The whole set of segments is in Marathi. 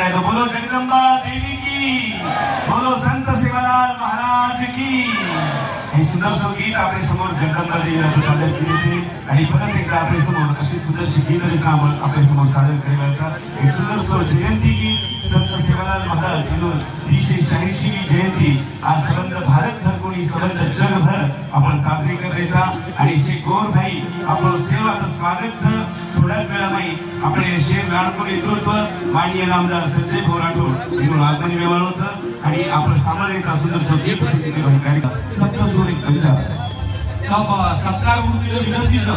बोलो जगदंबा देवी की, बोलो संत सेवालाल महाराज की। हे सुंदर गीत आपल्या समोर जगदंबा देवी सादर केले होते आणि परत एकदा आपल्या समोर अशी सुंदरशी गीत रचना आपल्या समोर सादर केल्याचा एक सुंदर जयंती गीत संत सेवालाल महाराज म्हणून 386वी जयंती आज संबंध भारतभर कोणी संबंध जगभर आपण साजरी करायचा आणि शेख गौर भाई आपण सेवा स्वागत थोड्याच वेळामध्ये आपले शेर लाडको नेतृत्व माननीय नामदार संजय भाऊ राठोड म्हणून आगमन व्यवहाराचं आणि आपण सामान्याचा सुंदर गीत संगीत कार्यक्रम सप्तसूरी पंजाब सत्कार मूर्तीचं विनंतीचं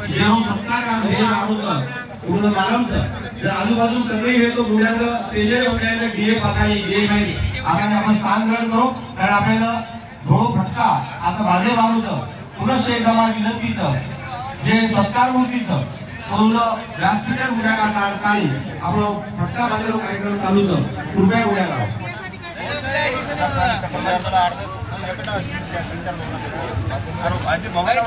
जेव्हा सत्कार हे आहोत पूर्ण मालमचं जर आजूबाजू कधी वेळ तो बुड्याग स्टेजवर बुड्याग डीए पकाई डीए नाही आता आपण स्थान ग्रहण करू कारण आपल्याला ढोळ फटका आता भादे मारूचं पुनश्च एकदा मला विनंतीचं जे सत्कार मूर्तीचं पूर्ण व्यासपीठावर बुड्यागा ताळी आपलं फटका बांधलेलो कार्यक्रम चालूचं कृपया बुड्यागा आज मोबाईल